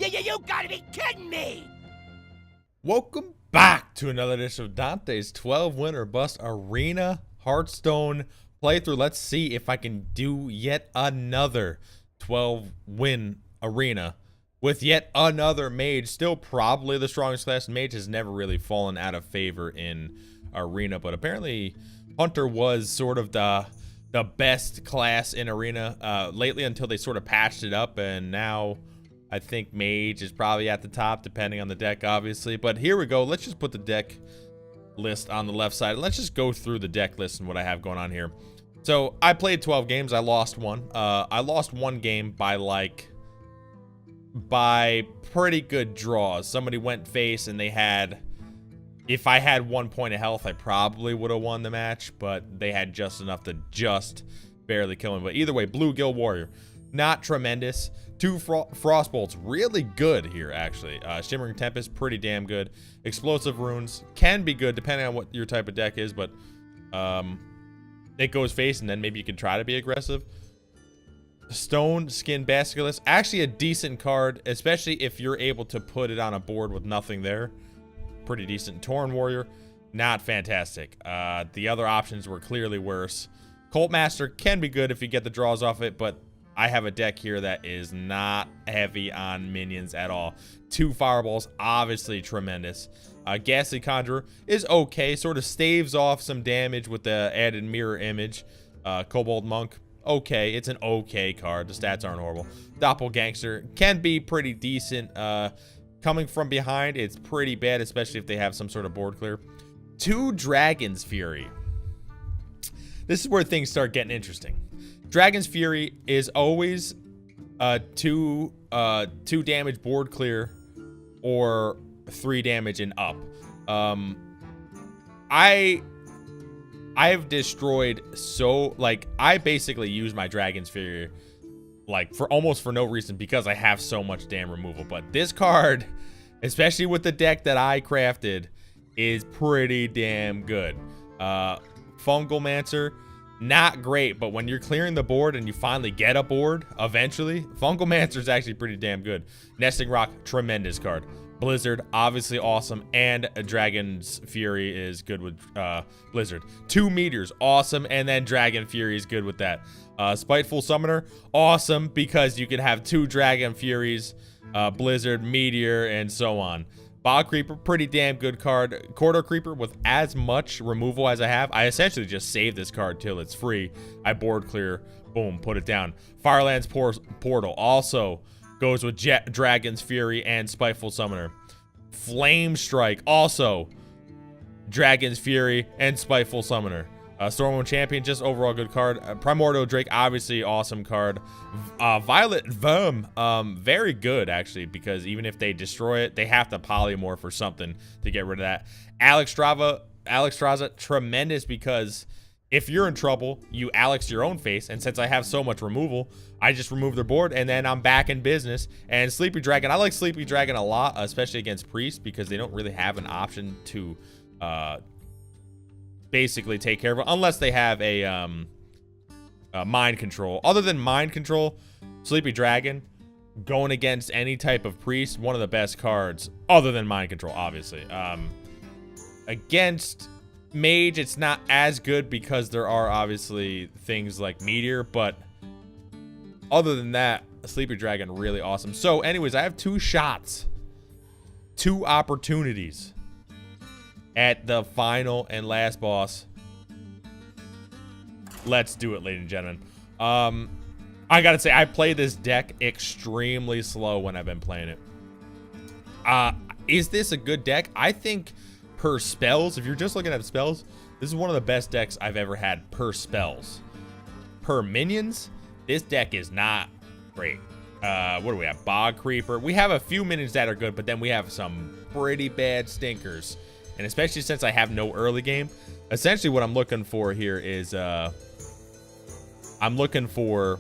You gotta be kidding me! Welcome back to another edition of Dante's 12 Win or Bust Arena Hearthstone playthrough. Let's see if I can do yet another 12 win arena with yet another mage. Still probably the strongest class. Mage has never really fallen out of favor in arena, but apparently Hunter was sort of the best class in arena lately until they sort of patched it up, and now I think Mage is probably at the top, depending on the deck, obviously. But here we go. Let's just put the deck list on the left side. And let's just go through the deck list and what I have going on here. So I played 12 games. I lost one. I lost one game by pretty good draws. Somebody went face and they had, if I had 1 point of health, I probably would have won the match, but they had just enough to just barely kill him. But either way, Blue Guild Warrior, not tremendous. 2 Frostbolts, really good here, actually. Shimmering Tempest, pretty damn good. Explosive Runes can be good, depending on what your type of deck is, but it goes face, and then maybe you can try to be aggressive. Stone Skin Basilisk, actually a decent card, especially if you're able to put it on a board with nothing there. Pretty decent. Torn Warrior, not fantastic. The other options were clearly worse. Cult Master can be good if you get the draws off it, but I have a deck here that is not heavy on minions at all. 2 Fireballs, obviously tremendous. Ghastly Conjurer is okay, sort of staves off some damage with the added mirror image. Kobold Monk, okay, it's an okay card. The stats aren't horrible. Doppelgangster can be pretty decent. Coming from behind, it's pretty bad, especially if they have some sort of board clear. 2 Dragon's Fury. This is where things start getting interesting. Dragon's Fury is always 2 damage board clear or 3 damage and up. I have destroyed I basically use my Dragon's Fury for almost for no reason because I have so much damn removal. But this card, especially with the deck that I crafted, is pretty damn good. Fungalmancer, not great, but when you're clearing the board and you finally get a board, eventually, Fungalmancer is actually pretty damn good. Nesting Rock, tremendous card. Blizzard, obviously awesome, and Dragon's Fury is good with Blizzard. 2 Meteors, awesome, and then Dragon Fury is good with that. Spiteful Summoner, awesome, because you can have 2 Dragon Furies, Blizzard, Meteor, and so on. Bog Creeper, pretty damn good card. Corridor Creeper, with as much removal as I have, I essentially just save this card till it's free. I board clear, boom, put it down. Firelands Portal also goes with Dragon's Fury and Spiteful Summoner. Flame Strike, also Dragon's Fury and Spiteful Summoner. Stormwind Champion, just overall good card. Primordial Drake, obviously awesome card. Violet Verm, very good actually, because even if they destroy it, they have to polymorph or something to get rid of that. Alex Straza, tremendous, because if you're in trouble, you Alex your own face, and since I have so much removal, I just remove their board, and then I'm back in business. And Sleepy Dragon, I like Sleepy Dragon a lot, especially against Priest, because they don't really have an option to basically take care of it unless they have a mind control. Other than mind control, Sleepy Dragon going against any type of priest, one of the best cards other than mind control, obviously. Against Mage, it's not as good because there are obviously things like Meteor, but other than that, Sleepy Dragon, really awesome. So anyways, I have 2 shots, 2 opportunities at the final and last boss. Let's do it, ladies and gentlemen. I gotta say, I play this deck extremely slow when I've been playing it. Is this a good deck? I think per spells, if you're just looking at spells, this is one of the best decks I've ever had per spells. Per minions, this deck is not great. What do we have? Bog Creeper. We have a few minions that are good, but then we have some pretty bad stinkers. And especially since I have no early game, essentially what I'm looking for here is I'm looking for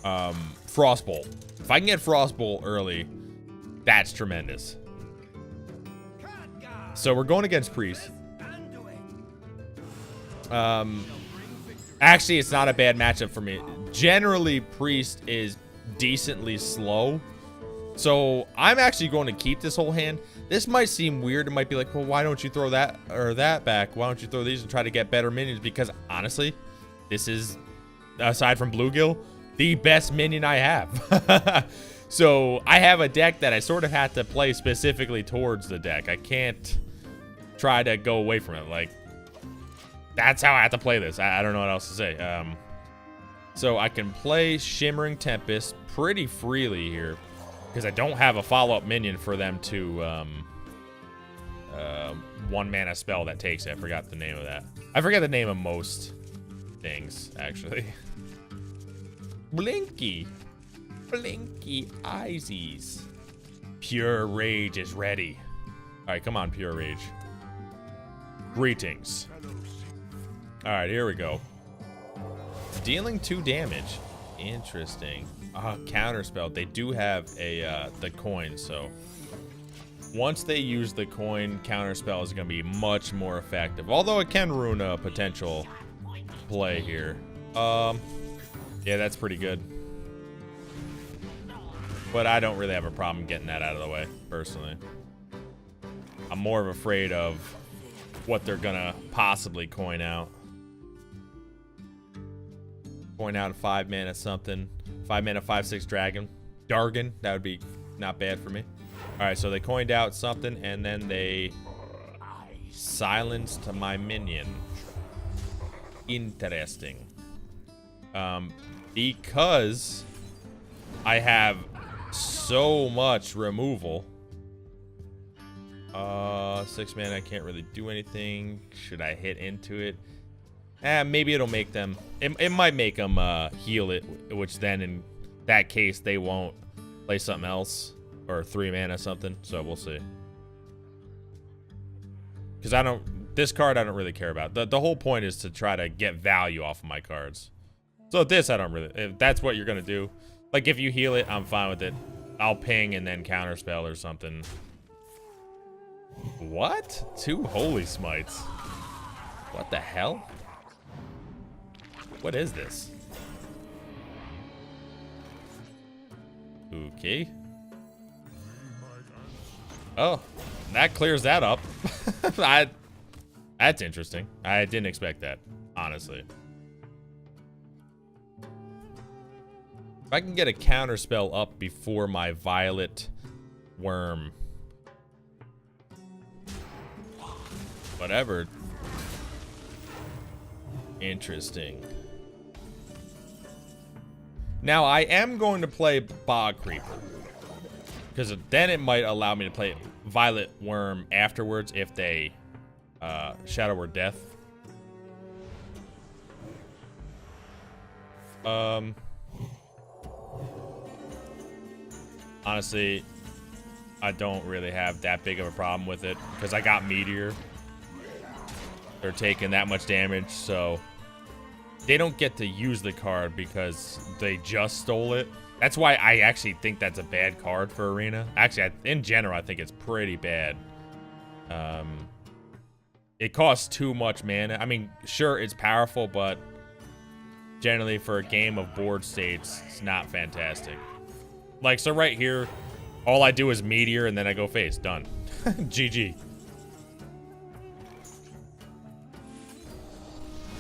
Frostbolt. If I can get Frostbolt early, that's tremendous. So we're going against Priest. Actually, it's not a bad matchup for me. Generally, Priest is decently slow. So I'm actually going to keep this whole hand. This might seem weird. It might be like, well, why don't you throw that or that back? Why don't you throw these and try to get better minions? Because honestly, this is, aside from Bluegill, the best minion I have. So I have a deck that I sort of have to play specifically towards the deck. I can't try to go away from it. Like, that's how I have to play this. I don't know what else to say. So I can play Shimmering Tempest pretty freely here because I don't have a follow-up minion for them to one mana spell that takes it. I forgot the name of that. I forget the name of most things, actually. Blinky eyesies. Pure Rage is ready. All right, come on, Pure Rage. Greetings. All right, here we go. Dealing 2 damage. Interesting. Counterspell. They do have a the coin, so once they use the coin, counterspell is going to be much more effective. Although it can ruin a potential play here. Yeah, that's pretty good. But I don't really have a problem getting that out of the way, personally. I'm more afraid of what they're gonna possibly coin out. Coin out a 5 mana something. 5 mana 5/6 dragon. Dargon, that would be not bad for me. Alright, so they coined out something and then they silenced my minion. Interesting. Because I have so much removal. 6 mana, I can't really do anything. Should I hit into it? Maybe it'll make them, it might make them heal it, which then in that case they won't play something else or 3 mana something, so we'll see. Because this card I don't really care about. The whole point is to try to get value off of my cards. So this I don't really, if that's what you're gonna do. Like if you heal it, I'm fine with it. I'll ping and then counterspell or something. What? 2 Holy Smites. What the hell? What is this? Okay. Oh, that clears that up. That's interesting. I didn't expect that, honestly. If I can get a counter spell up before my Violet Worm. Whatever. Interesting. Now, I am going to play Bog Creeper. Because then it might allow me to play Violet Worm afterwards if they Shadow Word Death. Honestly, I don't really have that big of a problem with it because I got Meteor. They're taking that much damage, so they don't get to use the card because they just stole it. That's why I actually think that's a bad card for Arena. Actually, in general, I think it's pretty bad. It costs too much mana. I mean, sure, it's powerful, but generally for a game of board states, it's not fantastic. Like, so right here, all I do is Meteor, and then I go face. Done. GG.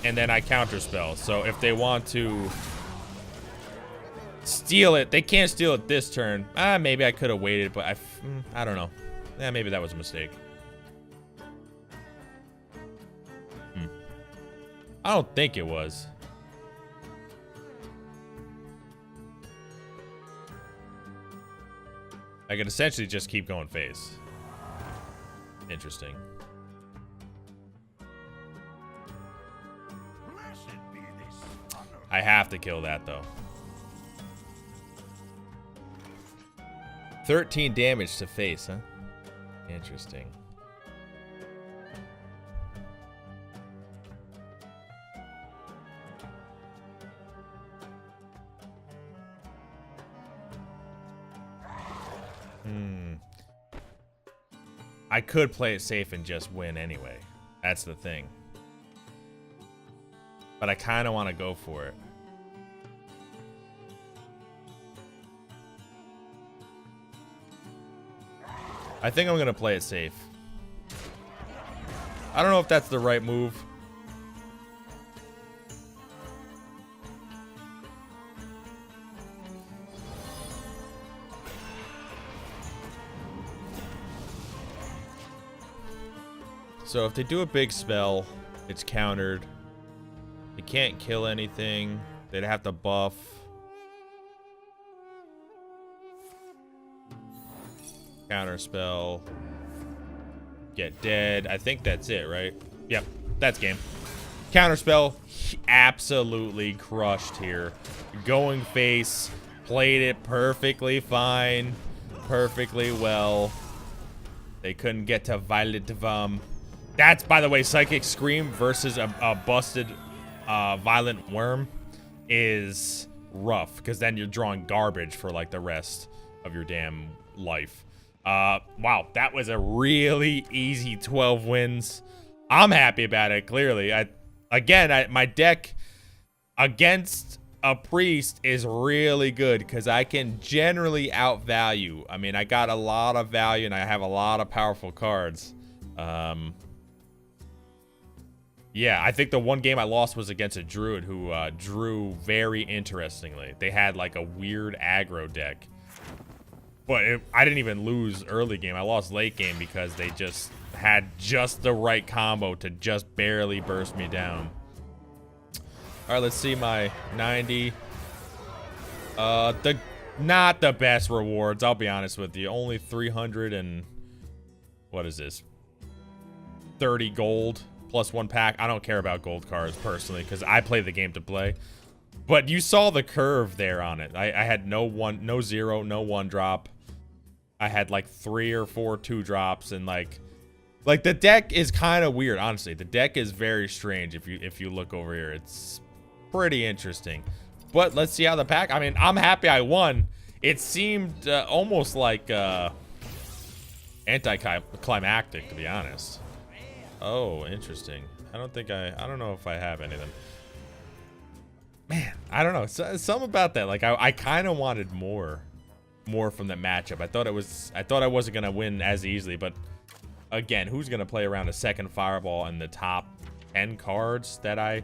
And then I counterspell. So if they want to steal it, they can't steal it this turn. Maybe I could have waited, but I don't know. Maybe that was a mistake. I don't think it was. I could essentially just keep going face. Interesting. I have to kill that though. 13 damage to face, huh? Interesting. I could play it safe and just win anyway. That's the thing. But I kind of want to go for it. I think I'm going to play it safe. I don't know if that's the right move. So if they do a big spell, it's countered. They can't kill anything. They'd have to buff. Counter spell. Get dead. I think that's it, right? Yep, that's game. Counter spell, absolutely crushed here. Going face, played it perfectly fine, perfectly well. They couldn't get to Violet Vom. That's, by the way, Psychic Scream versus a busted Violent Worm is rough, because then you're drawing garbage for like the rest of your damn life. Wow, that was a really easy 12 wins. I'm happy about it, clearly. My deck against a priest is really good because I can generally outvalue. I mean, I got a lot of value and I have a lot of powerful cards. Yeah, I think the one game I lost was against a druid who drew very interestingly. They had like a weird aggro deck. But I didn't even lose early game. I lost late game because they just had just the right combo to just barely burst me down. All right, let's see my 90. Not the best rewards, I'll be honest with you. Only 300 and what is this? 30 gold plus 1 pack. I don't care about gold cards personally because I play the game to play. But you saw the curve there on it. I had no 0, no 1 drop. I had like 3 or 4 2 drops, and like the deck is kind of weird, honestly. The deck is very strange if you look over here. It's pretty interesting. But let's see how the pack. I mean, I'm happy I won. It seemed almost like anticlimactic, to be honest. Oh, interesting. I don't know if I have any of them. Man, I don't know. Something about that. Like I kind of wanted more from that matchup. I thought I wasn't gonna win as easily, but again, who's gonna play around a second fireball in the top 10 cards that I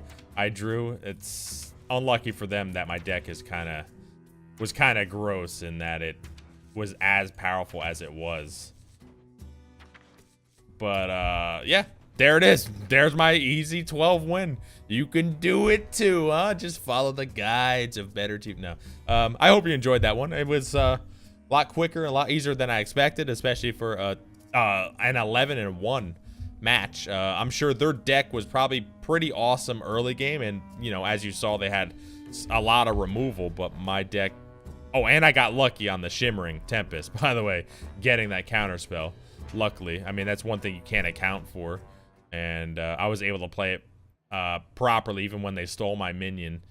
drew? It's unlucky for them that my deck was kind of gross in that it was as powerful as it was. But yeah, there it is. There's my easy 12 win. You can do it too, huh? Just follow the guides of better team. No, I hope you enjoyed that one. It was a lot quicker, a lot easier than I expected, especially for an 11-1 match. I'm sure their deck was probably pretty awesome early game, and you know, as you saw, they had a lot of removal, but my deck. Oh, and I got lucky on the Shimmering Tempest, by the way, getting that counter spell. Luckily, I mean, that's one thing you can't account for, and I was able to play it properly even when they stole my minion.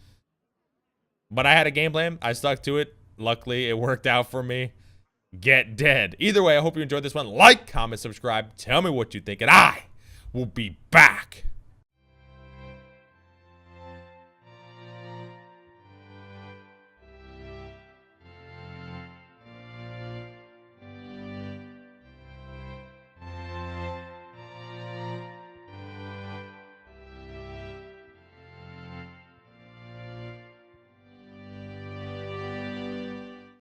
But I had a game plan. I stuck to it. Luckily, it worked out for me. Get dead. Either way, I hope you enjoyed this one. Like, comment, subscribe. Tell me what you think, and I will be back.